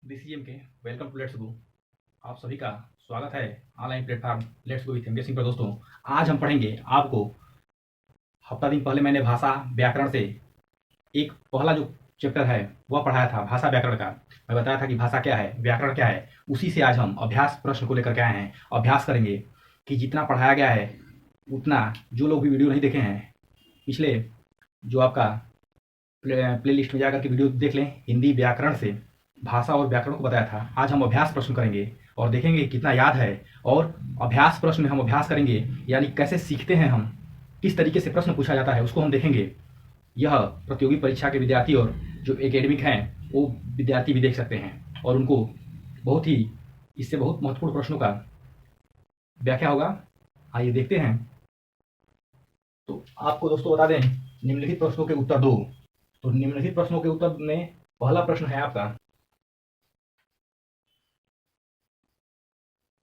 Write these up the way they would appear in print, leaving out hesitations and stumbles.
BCM के welcome to let's go. आप सभी का स्वागत है online platform let's go with MBS पर। दोस्तों, आज हम पढ़ेंगे आपको हफ्ता दिन पहले मैंने भाषा व्याकरण से एक पहला जो चैप्टर है वह पढ़ाया था, भाषा व्याकरण का। मैं बताया था कि भाषा क्या है, व्याकरण क्या है। उसी से आज हम अभ्यास प्रश्न को लेकर के आए हैं। अभ्यास करेंगे कि जितना पढ़ाया गया है उतना, जो लोग भी वीडियो नहीं देखे हैं पिछले, जो आपका प्ले लिस्ट में जाकर के वीडियो देख लें। हिंदी व्याकरण से भाषा और व्याकरण को बताया था। आज हम अभ्यास प्रश्न करेंगे और देखेंगे कितना याद है। और अभ्यास प्रश्न में हम अभ्यास करेंगे, यानी कैसे सीखते हैं हम, किस तरीके से प्रश्न पूछा जाता है उसको हम देखेंगे। यह प्रतियोगी परीक्षा के विद्यार्थी और जो एकेडमिक हैं वो विद्यार्थी भी देख सकते हैं और उनको बहुत ही, इससे बहुत महत्वपूर्ण प्रश्नों का व्याख्या होगा। आइए देखते हैं। तो आपको दोस्तों बता दें, निम्नलिखित प्रश्नों के उत्तर दो। तो निम्नलिखित प्रश्नों के उत्तर में पहला प्रश्न है आपका,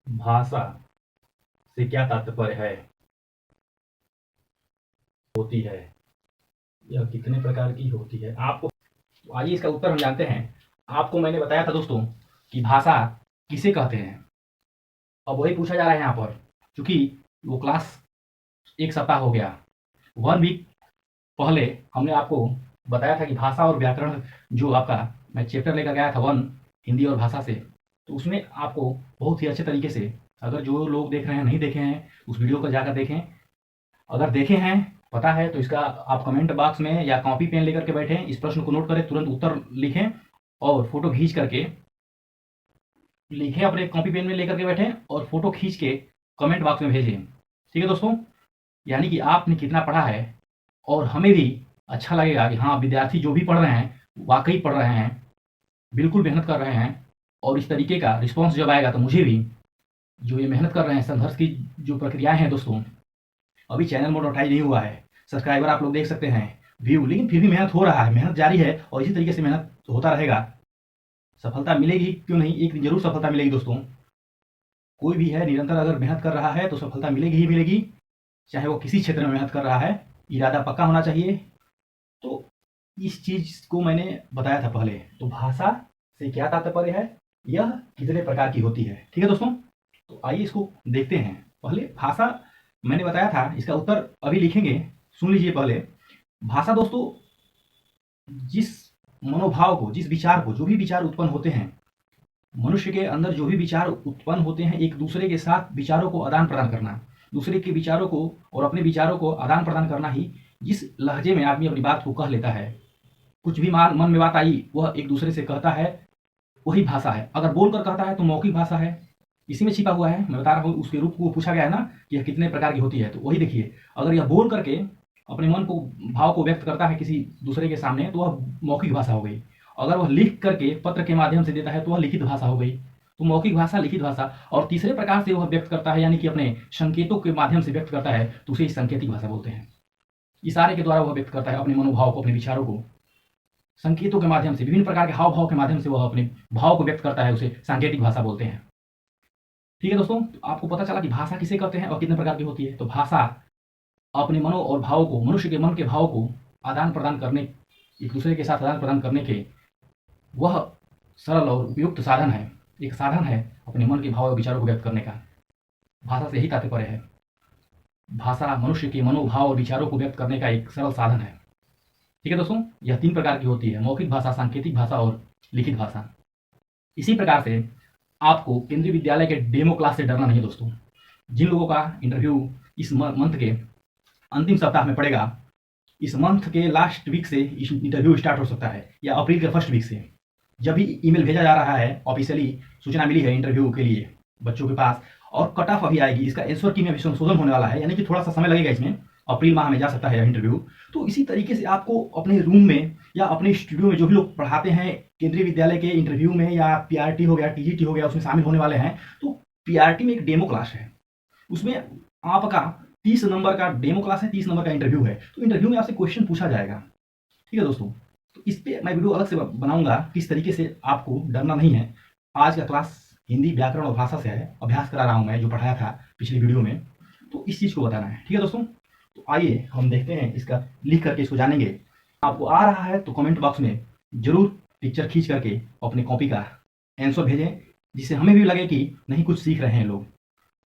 भाषा से क्या तात्पर्य है, होती है, यह कितने प्रकार की होती है। आपको आइए इसका उत्तर हम जानते हैं। आपको मैंने बताया था दोस्तों कि भाषा किसे कहते हैं। अब वही पूछा जा रहा है यहाँ पर, क्योंकि वो क्लास एक सप्ताह हो गया, 1 वीक पहले हमने आपको बताया था कि भाषा और व्याकरण जो आपका मैं चैप्टर लेकर गया था 1 हिंदी और भाषा से, तो उसमें आपको बहुत ही अच्छे तरीके से, अगर जो लोग देख रहे हैं नहीं देखे हैं उस वीडियो को जाकर देखें। अगर देखे हैं, पता है, तो इसका आप कमेंट बॉक्स में या कॉपी पेन लेकर के बैठें, इस प्रश्न को नोट करें, तुरंत उत्तर लिखें और फोटो खींच करके लिखें, अपने कॉपी पेन में लेकर के बैठें और फोटो खींच के कमेंट बॉक्स में भेजें। ठीक है दोस्तों, यानी कि आपने कितना पढ़ा है और हमें भी अच्छा लगेगा कि हाँ, विद्यार्थी जो भी पढ़ रहे हैं वाकई पढ़ रहे हैं, बिल्कुल मेहनत कर रहे हैं। और इस तरीके का रिस्पॉन्स जब आएगा तो मुझे भी, जो ये मेहनत कर रहे हैं, संघर्ष की जो प्रक्रियाएं हैं दोस्तों, अभी चैनल मोनेटाइज नहीं हुआ है, सब्सक्राइबर आप लोग देख सकते हैं, व्यू, लेकिन फिर भी मेहनत हो रहा है, मेहनत जारी है और इसी तरीके से मेहनत होता रहेगा। सफलता मिलेगी क्यों नहीं, एक दिन जरूर सफलता मिलेगी दोस्तों। कोई भी है, निरंतर अगर मेहनत कर रहा है तो सफलता मिलेगी ही मिलेगी, चाहे वो किसी क्षेत्र में मेहनत कर रहा है। इरादा पक्का होना चाहिए। तो इस चीज को मैंने बताया था पहले। तो भाषा से क्या तात्पर्य है, यह कितने प्रकार की होती है। ठीक है दोस्तों, तो आइए इसको देखते हैं। पहले भाषा मैंने बताया था, इसका उत्तर अभी लिखेंगे, सुन लीजिए पहले। भाषा दोस्तों, जिस मनोभाव को, जिस विचार को, जो भी विचार उत्पन्न होते हैं मनुष्य के अंदर, जो भी विचार उत्पन्न होते हैं, एक दूसरे के साथ विचारों को आदान प्रदान करना, दूसरे के विचारों को और अपने विचारों को आदान प्रदान करना ही, जिस लहजे में आदमी अपनी बात को कह लेता है, कुछ भी मन में बात आई वह एक दूसरे से कहता है, वही भाषा है। अगर बोलकर कहता है तो मौखिक भाषा है, इसी में छिपा हुआ है। मैं बता रहा हूँ, उसके रूप को पूछा गया है ना कि यह कितने प्रकार की होती है, तो वही देखिए। अगर यह बोल करके अपने मन को, भाव को व्यक्त करता है किसी दूसरे के सामने, तो वह मौखिक भाषा हो गई। अगर वह लिख करके पत्र के माध्यम से देता है तो वह लिखित भाषा हो गई। तो मौखिक भाषा, लिखित भाषा, और तीसरे प्रकार से वह व्यक्त करता है, यानी कि अपने संकेतों के माध्यम से व्यक्त करता है, तो उसे सांकेतिक भाषा बोलते हैं। इशारे के द्वारा वह व्यक्त करता है अपने मनोभाव को, अपने विचारों को, संकेतों के माध्यम से, विभिन्न प्रकार के हाव भाव के माध्यम से वह अपने भाव को व्यक्त करता है, उसे सांकेतिक भाषा बोलते हैं। ठीक है दोस्तों, तो आपको पता चला कि भाषा किसे कहते हैं और कितने प्रकार की होती है। तो भाषा अपने मनो और भाव को, मनुष्य के मन के भाव को आदान प्रदान करने, एक दूसरे के साथ आदान प्रदान करने के, वह सरल और उपयुक्त साधन है, एक साधन है अपने मन के भाव और विचारों को व्यक्त करने का। भाषा से ही तात्पर्य है। भाषा मनुष्य के मनोभाव और विचारों को व्यक्त करने का एक सरल साधन है। ठीक है दोस्तों, यह 3 प्रकार की होती है, मौखिक भाषा, सांकेतिक भाषा और लिखित भाषा। इसी प्रकार से आपको केंद्रीय विद्यालय के डेमो क्लास से डरना नहीं है दोस्तों। जिन लोगों का इंटरव्यू इस मंथ के अंतिम सप्ताह में पड़ेगा, इस मंथ के लास्ट वीक से इंटरव्यू स्टार्ट हो सकता है, या अप्रैल के फर्स्ट वीक से, जब भी ईमेल भेजा जा रहा है, ऑफिशियली सूचना मिली है इंटरव्यू के लिए बच्चों के पास, और कट ऑफ अभी आएगी, इसका आंसर की में भी संशोधन होने वाला है, यानी कि थोड़ा सा समय लगेगा इसमें, अप्रैल माह में जा सकता है इंटरव्यू। तो इसी तरीके से आपको अपने रूम में या अपने स्टूडियो में, जो भी लोग पढ़ाते हैं केंद्रीय विद्यालय के इंटरव्यू में, या पीआरटी हो गया, टीजीटी हो गया, उसमें शामिल होने वाले हैं, तो पीआरटी में एक डेमो क्लास है, उसमें आपका 30 नंबर का डेमो क्लास है, 30 नंबर का इंटरव्यू है। तो इंटरव्यू में आपसे क्वेश्चन पूछा जाएगा। ठीक है दोस्तों, तो इस पर मैं वीडियो अलग से बनाऊंगा, किस तरीके से आपको डरना नहीं है। आज का क्लास हिंदी व्याकरण और भाषा से है, अभ्यास करा रहा हूँ मैं, जो पढ़ाया था पिछली वीडियो में, तो इस चीज़ को बताना है। ठीक है दोस्तों, तो आइए हम देखते हैं, इसका लिख करके इसको जानेंगे। आपको आ रहा है तो कमेंट बॉक्स में जरूर पिक्चर खींच करके अपने कॉपी का आंसर भेजें, जिससे हमें भी लगे कि नहीं कुछ सीख रहे हैं लोग,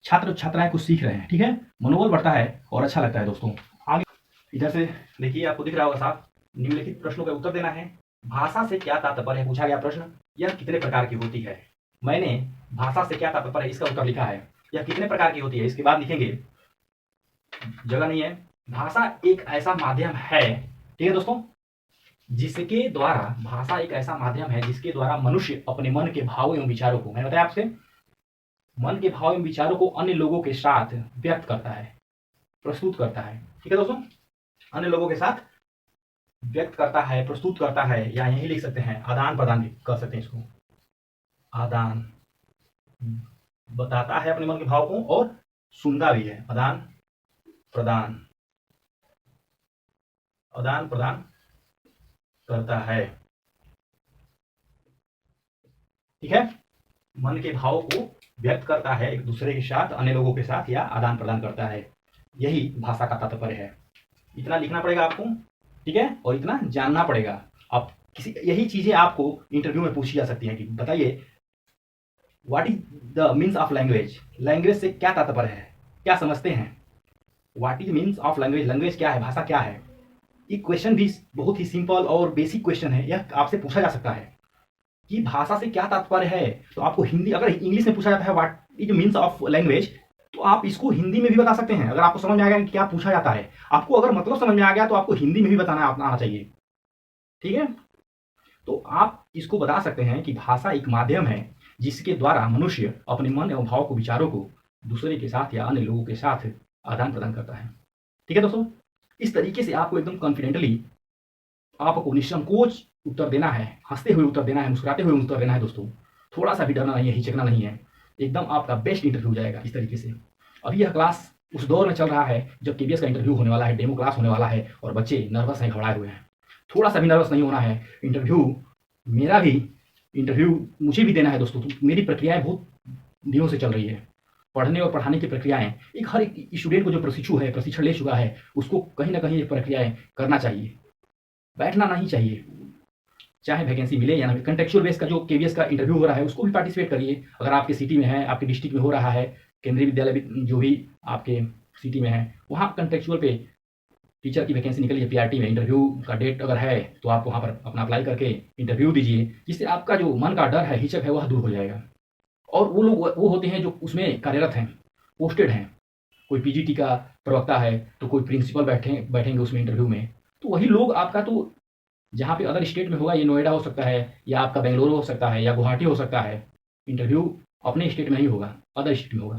छात्र छात्राएं कुछ सीख रहे हैं। ठीक है, मनोबल बढ़ता है और अच्छा लगता है दोस्तों। आगे इधर से देखिए, आपको दिख रहा होगा साफ, निम्नलिखित प्रश्नों का उत्तर देना है। भाषा से क्या तात्पर्य है, पूछा गया प्रश्न, यह कितने प्रकार की होती है। मैंने भाषा से क्या तात्पर्य है इसका उत्तर लिखा है, यह कितने प्रकार की होती है, इसके बाद लिखेंगे, जगह नहीं है, भाषा एक ऐसा माध्यम है, ठीक है दोस्तों, जिसके द्वारा, भाषा एक ऐसा माध्यम है जिसके द्वारा मनुष्य अपने मन के भावों एवं विचारों को, मैंने बताया आपसे, मन के भाव एवं विचारों को अन्य लोगों के साथ व्यक्त करता है, प्रस्तुत करता है। ठीक है दोस्तों, अन्य लोगों के साथ व्यक्त करता है, प्रस्तुत करता है, या यही लिख सकते हैं आदान प्रदान भी कर सकते हैं इसको, आदान, बताता है अपने मन के भाव को और सुनता भी है, आदान प्रदान, आदान प्रदान करता है। ठीक है, मन के भाव को व्यक्त करता है एक दूसरे के साथ, अन्य लोगों के साथ, या आदान प्रदान करता है, यही भाषा का तात्पर्य है। इतना लिखना पड़ेगा आपको, ठीक है, और इतना जानना पड़ेगा। अब किसी, यही चीजें आपको इंटरव्यू में पूछी जा सकती हैं कि बताइए what is the means of language, language से क्या तात्पर्य है, क्या समझते हैं, what is means of language, language क्या है, भाषा क्या है। ये क्वेश्चन भी बहुत ही सिंपल और बेसिक क्वेश्चन है, यह आपसे पूछा जा सकता है कि भाषा से क्या तात्पर्य है। तो आपको हिंदी, अगर इंग्लिश में पूछा जाता है what is means of language, तो आप इसको हिंदी में भी बता सकते हैं। अगर आपको समझ में आ गया कि क्या पूछा जाता है, आपको अगर मतलब समझ में आ गया, तो आपको हिंदी में भी बताना आना चाहिए। ठीक है, तो आप इसको बता सकते हैं कि भाषा एक माध्यम है जिसके द्वारा मनुष्य अपने मन एवं भाव को, विचारों को दूसरे के साथ या अन्य लोगों के साथ आदान प्रदान करता है। ठीक है दोस्तों, इस तरीके से आपको एकदम कॉन्फिडेंटली, आपको निसंकोच उत्तर देना है, हंसते हुए उत्तर देना है, मुस्कुराते हुए उत्तर देना है दोस्तों। थोड़ा सा भी डरना नहीं है, हिचकना नहीं है, एकदम आपका बेस्ट इंटरव्यू हो जाएगा इस तरीके से। अभी यह क्लास उस दौर में चल रहा है जब केबीएस का इंटरव्यू होने वाला है, डेमो क्लास होने वाला है, और बच्चे नर्वस हैं, घबराए हुए हैं। थोड़ा सा भी नर्वस नहीं होना है। इंटरव्यू मेरा भी, इंटरव्यू मुझे भी देना है दोस्तों। तो मेरी प्रक्रियाएं बहुत दिनों से चल रही है, पढ़ने और पढ़ाने की प्रक्रियाएं, एक हर एक स्टूडेंट को जो प्रशिक्षण ले चुका है, उसको कहीं ना कहीं ये प्रक्रियाएं करना चाहिए, बैठना नहीं चाहिए, चाहे वैकेंसी मिले या ना मिले। कंटेक्चुअल बेस का जो केवीएस का इंटरव्यू हो रहा है, उसको भी पार्टिसिपेट करिए। अगर आपके सिटी में है, आपके डिस्ट्रिक्ट में हो रहा है, केंद्रीय विद्यालय भी जो भी आपके सिटी में है, वहाँ कंटेक्चुअल पे टीचर की वैकेंसी निकली है पीआरटी में, इंटरव्यू का डेट अगर है तो आप वहाँ पर अपना अप्लाई करके इंटरव्यू दीजिए, जिससे आपका जो मन का डर है, हिचक है, वह दूर हो जाएगा। और वो लोग वो होते हैं जो उसमें कार्यरत हैं, पोस्टेड हैं, कोई पीजीटी का प्रवक्ता है, तो कोई प्रिंसिपल बैठेंगे उसमें इंटरव्यू में, तो वही लोग आपका, तो जहाँ पे अदर स्टेट में होगा, ये नोएडा हो सकता है, या आपका बेंगलुरु हो सकता है, या गुवाहाटी हो सकता है, इंटरव्यू अपने स्टेट में नहीं होगा, अदर स्टेट में होगा,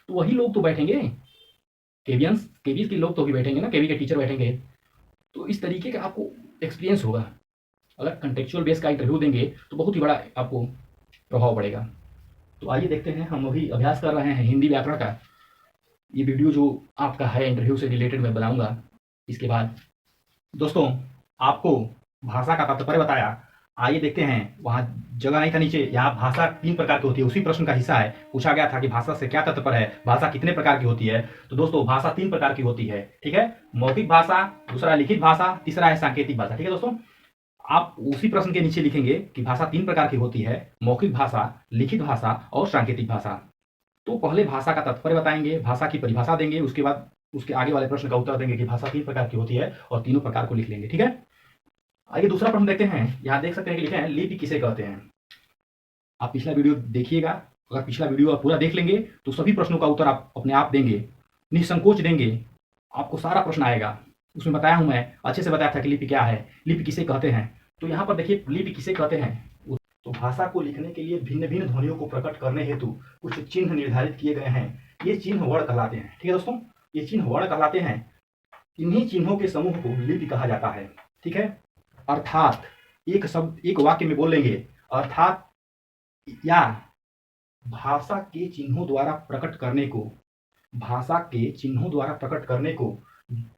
तो वही लोग तो बैठेंगे, केवीएस के लोग तो भी बैठेंगे ना, केवी के टीचर बैठेंगे। तो इस तरीके का आपको एक्सपीरियंस होगा। अगर कंटेक्चुअल बेस का इंटरव्यू देंगे तो बहुत ही बड़ा आपको प्रभाव पड़ेगा। तो आइए देखते हैं, हम अभी अभ्यास कर रहे हैं हिंदी व्याकरण का। ये वीडियो जो आपका है इंटरव्यू से रिलेटेड मैं बनाऊंगा इसके बाद। दोस्तों, आपको भाषा का तात्पर्य बताया, आइए देखते हैं, वहाँ जगह नहीं था नीचे, यहाँ भाषा 3 प्रकार की होती है, उसी प्रश्न का हिस्सा है। पूछा गया था कि भाषा से क्या तात्पर्य है, भाषा कितने प्रकार की होती है। तो दोस्तों, भाषा 3 प्रकार की होती है, ठीक है, मौखिक भाषा, दूसरा लिखित भाषा, तीसरा है सांकेतिक भाषा। ठीक है दोस्तों, आप उसी प्रश्न के नीचे लिखेंगे कि भाषा 3 प्रकार की होती है, मौखिक भाषा, लिखित भाषा और सांकेतिक भाषा। तो पहले भाषा का तात्पर्य बताएंगे, भाषा की परिभाषा देंगे, उसके बाद उसके आगे वाले प्रश्न का उत्तर देंगे कि भाषा 3 प्रकार की होती है, और तीनों प्रकार को लिख लेंगे। ठीक है, आइए दूसरा प्रश्न देखते हैं। यहाँ देख सकते हैं कि लिखे हैं लिपि किसे कहते हैं। आप पिछला वीडियो देखिएगा, अगर पिछला वीडियो आप पूरा देख लेंगे तो सभी प्रश्नों का उत्तर आप अपने आप देंगे, निसंकोच देंगे, आपको सारा प्रश्न आएगा। उसमें बताया हूं, मैं अच्छे से बताया था कि लिपि क्या है, लिपि किसे कहते हैं। तो यहाँ पर देखिए, लिपि किसे कहते हैं। तो भाषा को लिखने के लिए भिन्न भिन्न ध्वनियों को प्रकट करने हेतु कुछ चिन्ह निर्धारित किए गए हैं, ये चिन्ह वर्ण कहलाते हैं। ठीक है दोस्तों, ये चिन्ह वर्ण कहलाते हैं। इन्हीं चिन्हों के समूह को लिपि कहा जाता है। ठीक है, अर्थात एक शब्द एक वाक्य में बोल लेंगे, अर्थात या भाषा के चिन्हों द्वारा प्रकट करने को, भाषा के चिन्हों द्वारा प्रकट करने को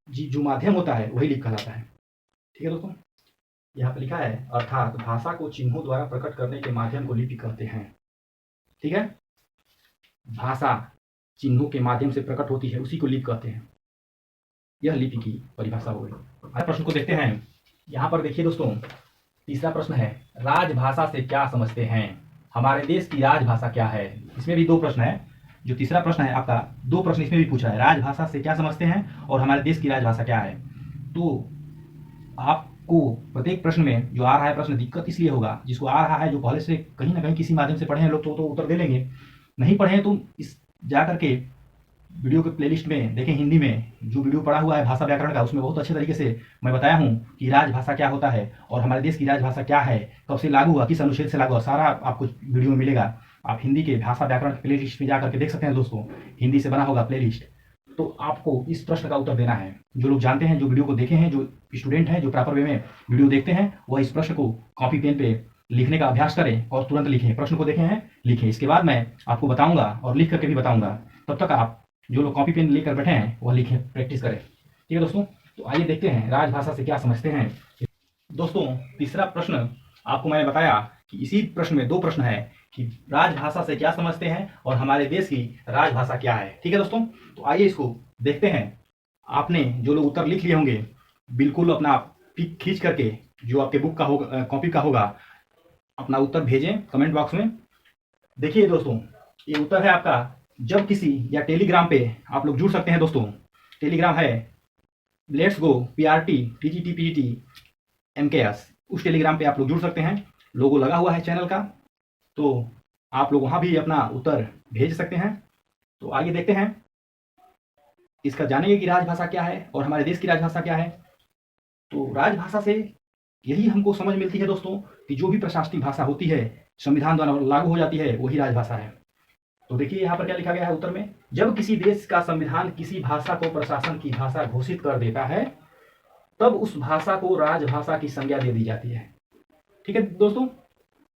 जो माध्यम होता है वही लिपि कहलाता है। ठीक है दोस्तों, यहाँ पे लिखा है अर्थात भाषा को चिन्हों द्वारा प्रकट करने के माध्यम को लिपि कहते हैं। ठीक है, भाषा चिन्हों के माध्यम से प्रकट होती है, उसी को लिपि कहते हैं। यह लिपि की परिभाषा हो गई। अगले प्रश्न को देखते हैं। यहाँ पर देखिए दोस्तों, तीसरा प्रश्न है, राजभाषा से क्या समझते हैं। हमारे देश की राजभाषा क्या है। इसमें भी दो प्रश्न है। जो तीसरा प्रश्न है आपका, दो प्रश्न इसमें भी पूछा है, राजभाषा से क्या समझते हैं और हमारे देश की राजभाषा क्या है। तो आपको प्रत्येक प्रश्न में जो आ रहा है प्रश्न दिक्कत इसलिए होगा, जिसको आ रहा है जो पहले से कहीं ना कहीं किसी माध्यम से पढ़े हैं लोग तो उत्तर दे लेंगे, नहीं पढ़े हैं तो इस जा करके वीडियो के प्लेलिस्ट में देखें, हिंदी में जो वीडियो पढ़ा हुआ है भाषा व्याकरण का, उसमें बहुत अच्छे तरीके से मैं बताया हूँ कि राजभाषा क्या होता है और हमारे देश की राजभाषा क्या है, कब से लागू हुआ, किस अनुच्छेद से लागू हुआ, सारा आपको वीडियो में मिलेगा। आप हिंदी के भाषा व्याकरण प्ले लिस्ट में जाकर के देख सकते हैं दोस्तों, हिंदी से बना होगा प्ले लिस्ट। तो आपको इस प्रश्न का उत्तर देना है। जो लोग जानते हैं, जो वीडियो को देखे हैं, जो स्टूडेंट हैं, जो प्रॉपर वे में वीडियो देखते हैं, वह इस प्रश्न को कॉपी पेन पे लिखने का अभ्यास करें और तुरंत लिखें। प्रश्न को देखे हैं, लिखें। इसके बाद मैं आपको बताऊंगा और लिख करके भी बताऊंगा। तब तक आप जो लोग कॉपी पेन लेकर बैठे हैं वह लिखें, प्रैक्टिस करें। ठीक है दोस्तों, तो आइए देखते हैं राजभाषा से क्या समझते हैं। दोस्तों, तीसरा प्रश्न आपको मैंने बताया कि इसी प्रश्न में दो प्रश्न है कि राजभाषा से क्या समझते हैं और हमारे देश की राजभाषा क्या है। ठीक है दोस्तों, तो आइए इसको देखते हैं। आपने जो लोग उत्तर लिख लिए होंगे, बिल्कुल अपना पिक खींच करके जो आपके बुक का होगा, कॉपी का होगा, अपना उत्तर भेजें कमेंट बॉक्स में। देखिए दोस्तों, ये उत्तर है आपका। जब किसी या टेलीग्राम पे आप लोग जुड़ सकते हैं दोस्तों, टेलीग्राम है let's go PRT TGT PGT MKS, उस टेलीग्राम पे आप लोग जुड़ सकते हैं। लोगो लगा हुआ है चैनल का, तो आप लोग वहां भी अपना उत्तर भेज सकते हैं। तो आइए देखते हैं, इसका जानेंगे कि राजभाषा क्या है और हमारे देश की राजभाषा क्या है। तो राजभाषा से यही हमको समझ मिलती है दोस्तों कि जो भी प्रशासनिक भाषा होती है, संविधान द्वारा लागू हो जाती है, वही राजभाषा है। तो देखिए यहाँ पर क्या लिखा गया है उत्तर में, जब किसी देश का संविधान किसी भाषा को प्रशासन की भाषा घोषित कर देता है, तब उस भाषा को राजभाषा की संज्ञा दे दी जाती है। ठीक है दोस्तों,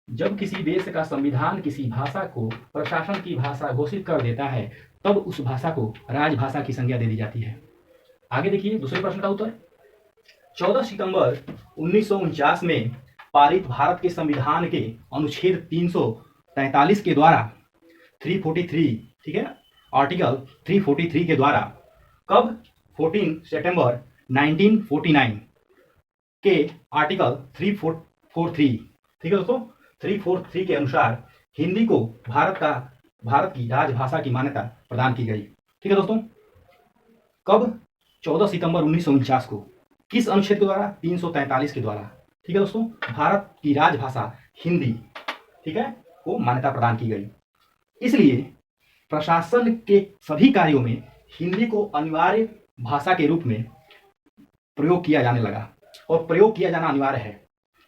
जब किसी देश का संविधान किसी भाषा को प्रशासन की भाषा घोषित कर देता है, तब उस भाषा को राजभाषा की संज्ञा दे दी जाती है। आगे देखिए दूसरे प्रश्न का उत्तर, 14 सितंबर 1949 में पारित भारत के संविधान के अनुच्छेद 343 के द्वारा 343, ठीक है, आर्टिकल 343 के द्वारा कब 14 सितंबर 1949 के आर्टिकल 343, ठीक है दोस्तों, 343 के अनुसार हिंदी को भारत की राजभाषा की मान्यता प्रदान की गई। ठीक है दोस्तों, कब 14 सितंबर 1949 को, किस अनुच्छेद के द्वारा, 343 के द्वारा। ठीक है दोस्तों, भारत की राजभाषा हिंदी, ठीक है, को मान्यता प्रदान की गई। इसलिए प्रशासन के सभी कार्यों में हिंदी को अनिवार्य भाषा के रूप में प्रयोग किया जाने लगा और प्रयोग किया जाना अनिवार्य है।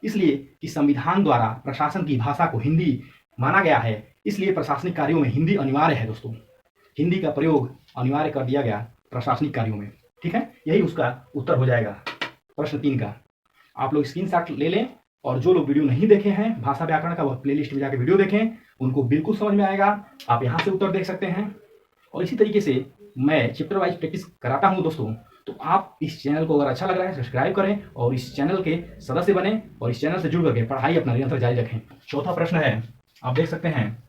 इसलिए कि संविधान द्वारा प्रशासन की भाषा को हिंदी माना गया है, इसलिए प्रशासनिक कार्यों में हिंदी अनिवार्य है दोस्तों। हिंदी का प्रयोग अनिवार्य कर दिया गया प्रशासनिक कार्यों में। ठीक है, यही उसका उत्तर हो जाएगा प्रश्न 3 का। आप लोग स्क्रीनशॉट ले लें और जो लोग वीडियो नहीं देखे हैं भाषा व्याकरण का, वह प्लेलिस्ट में जाकर वीडियो देखें, उनको बिल्कुल समझ में आएगा। आप यहाँ से उत्तर देख सकते हैं और इसी तरीके से मैं चैप्टर वाइज प्रैक्टिस कराता हूँ दोस्तों। तो आप इस चैनल को अगर अच्छा लग रहा है सब्सक्राइब करें और इस चैनल के सदस्य बने और इस चैनल से जुड़ करके पढ़ाई अपना निरंतर जारी रखें। चौथा प्रश्न है, आप देख सकते हैं,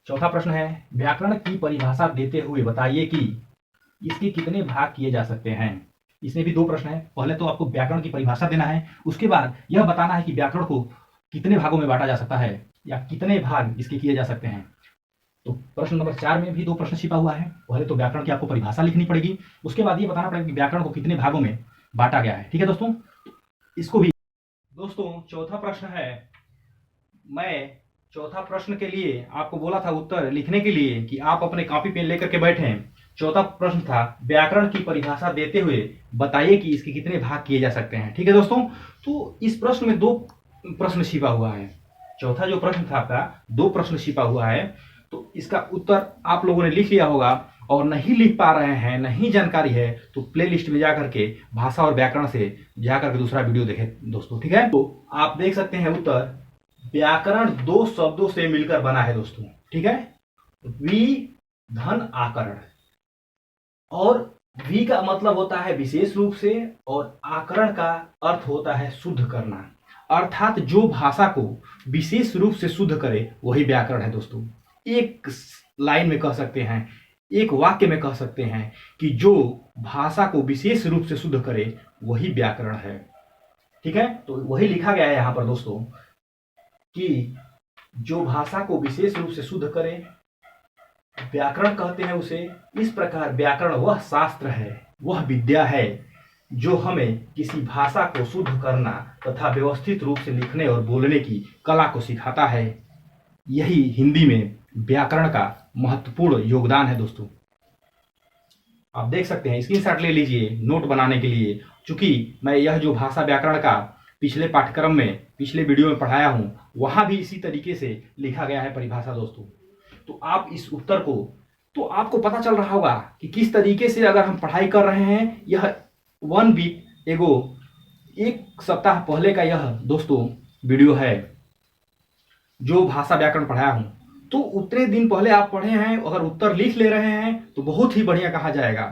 चौथा प्रश्न है, व्याकरण की परिभाषा देते हुए बताइए कि इसके कितने भाग किए जा सकते हैं। इसमें भी दो प्रश्न है। पहले तो आपको व्याकरण की परिभाषा देना है, उसके बाद यह बताना है कि व्याकरण को कितने भागों में बांटा जा सकता है या कितने भाग इसके किए जा सकते हैं। तो प्रश्न नंबर 4 में भी दो प्रश्न छिपा हुआ है। पहले तो व्याकरण की आपको परिभाषा लिखनी पड़ेगी, उसके बाद ये बताना पड़ेगा कि व्याकरण को कितने भागों में बांटा गया है। ठीक है दोस्तों, इसको भी दोस्तों चौथा प्रश्न है। मैं चौथा प्रश्न के लिए आपको बोला था उत्तर लिखने के लिए कि आप अपने कॉपी पेन लेकर के बैठे। चौथा प्रश्न था व्याकरण की परिभाषा देते हुए बताइए कि इसके कितने भाग किए जा सकते हैं। ठीक है दोस्तों, तो इस प्रश्न में दो प्रश्न छिपा हुआ है। चौथा जो प्रश्न था आपका, दो प्रश्न छिपा हुआ है। तो इसका उत्तर आप लोगों ने लिख लिया होगा और नहीं लिख पा रहे हैं, नहीं जानकारी है, तो प्लेलिस्ट में जाकर के भाषा और व्याकरण से जाकर के दूसरा वीडियो देखें दोस्तों। ठीक है, तो आप देख सकते हैं उत्तर, व्याकरण दो शब्दों से मिलकर बना है दोस्तों। ठीक है, वी धन आकरण, और वी का मतलब होता है विशेष रूप से और आकरण का अर्थ होता है शुद्ध करना, अर्थात जो भाषा को विशेष रूप से शुद्ध करे वही व्याकरण है दोस्तों। एक लाइन में कह सकते हैं, एक वाक्य में कह सकते हैं कि जो भाषा को विशेष रूप से शुद्ध करे वही व्याकरण है। ठीक है, तो वही लिखा गया है यहां पर दोस्तों कि जो भाषा को विशेष रूप से शुद्ध करे, व्याकरण कहते हैं उसे। इस प्रकार व्याकरण वह शास्त्र है, वह विद्या है जो हमें किसी भाषा को शुद्ध करना तथा व्यवस्थित रूप से लिखने और बोलने की कला को सिखाता है। यही हिंदी में व्याकरण का महत्वपूर्ण योगदान है दोस्तों। आप देख सकते हैं, स्क्रीनशॉट ले लीजिए नोट बनाने के लिए। चूंकि मैं यह जो भाषा व्याकरण का पिछले पाठ्यक्रम में, पिछले वीडियो में पढ़ाया हूं, वहां भी इसी तरीके से लिखा गया है परिभाषा दोस्तों। तो आप इस उत्तर को, तो आपको पता चल रहा होगा कि किस तरीके से अगर हम पढ़ाई कर रहे हैं। यह 1 वीक एगो, 1 सप्ताह पहले का यह दोस्तों वीडियो है जो भाषा व्याकरण पढ़ाया हूं। तो उतने दिन पहले आप पढ़े हैं, अगर उत्तर लिख ले रहे हैं तो बहुत ही बढ़िया कहा जाएगा।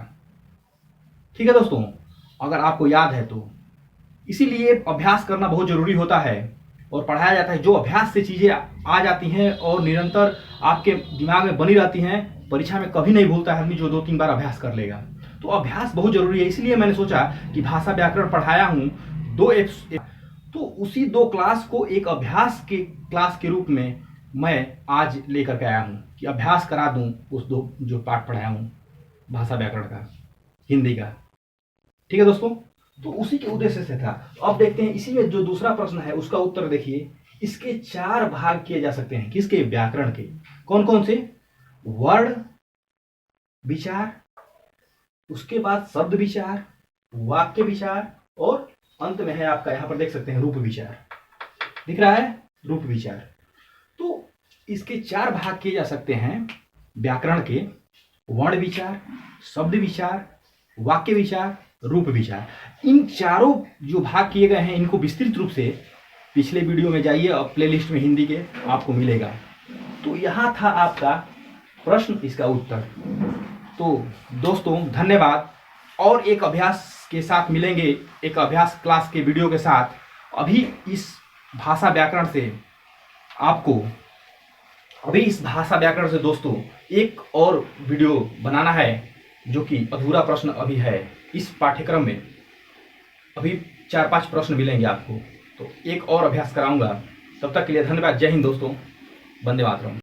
ठीक है दोस्तों, अगर आपको याद है तो। इसीलिए अभ्यास करना बहुत जरूरी होता है और पढ़ाया जाता है। जो अभ्यास से चीजें आ जाती हैं और निरंतर आपके दिमाग में बनी रहती हैं, परीक्षा में कभी नहीं भूलता है आदमी जो 2-3 बार अभ्यास कर लेगा। तो अभ्यास बहुत जरूरी है। इसलिए मैंने सोचा कि भाषा व्याकरण पढ़ाया हूं 2 तो उसी 2 क्लास को एक अभ्यास के क्लास के रूप में मैं आज लेकर के आया हूं कि अभ्यास करा दूं उस 2 जो पाठ पढ़ाया हूं भाषा व्याकरण का, हिंदी का। ठीक है दोस्तों, तो उसी के उद्देश्य से था। अब देखते हैं इसी में जो दूसरा प्रश्न है उसका उत्तर देखिए। इसके 4 भाग किए जा सकते हैं। किसके? व्याकरण के। कौन कौन से? वर्ण विचार, उसके बाद शब्द विचार, वाक्य विचार, और अंत में है आपका, यहां पर देख सकते हैं, रूप विचार। दिख रहा है? रूप विचार। तो इसके 4 भाग किए जा सकते हैं व्याकरण के: वर्ण विचार, शब्द विचार, वाक्य विचार, रूप विचार। इन चारों जो भाग किए गए हैं, इनको विस्तृत रूप से पिछले वीडियो में जाइए, अब प्लेलिस्ट में हिंदी के आपको मिलेगा। तो यहां था आपका प्रश्न, इसका उत्तर। तो दोस्तों धन्यवाद, और एक अभ्यास के साथ मिलेंगे, एक अभ्यास क्लास के वीडियो के साथ। अभी इस भाषा व्याकरण से आपको, अभी इस भाषा व्याकरण से दोस्तों एक और वीडियो बनाना है, जो कि अधूरा प्रश्न अभी है इस पाठ्यक्रम में। अभी 4-5 प्रश्न मिलेंगे आपको, तो एक और अभ्यास कराऊंगा। तब तक के लिए धन्यवाद। जय हिंद दोस्तों, वंदे मातरम।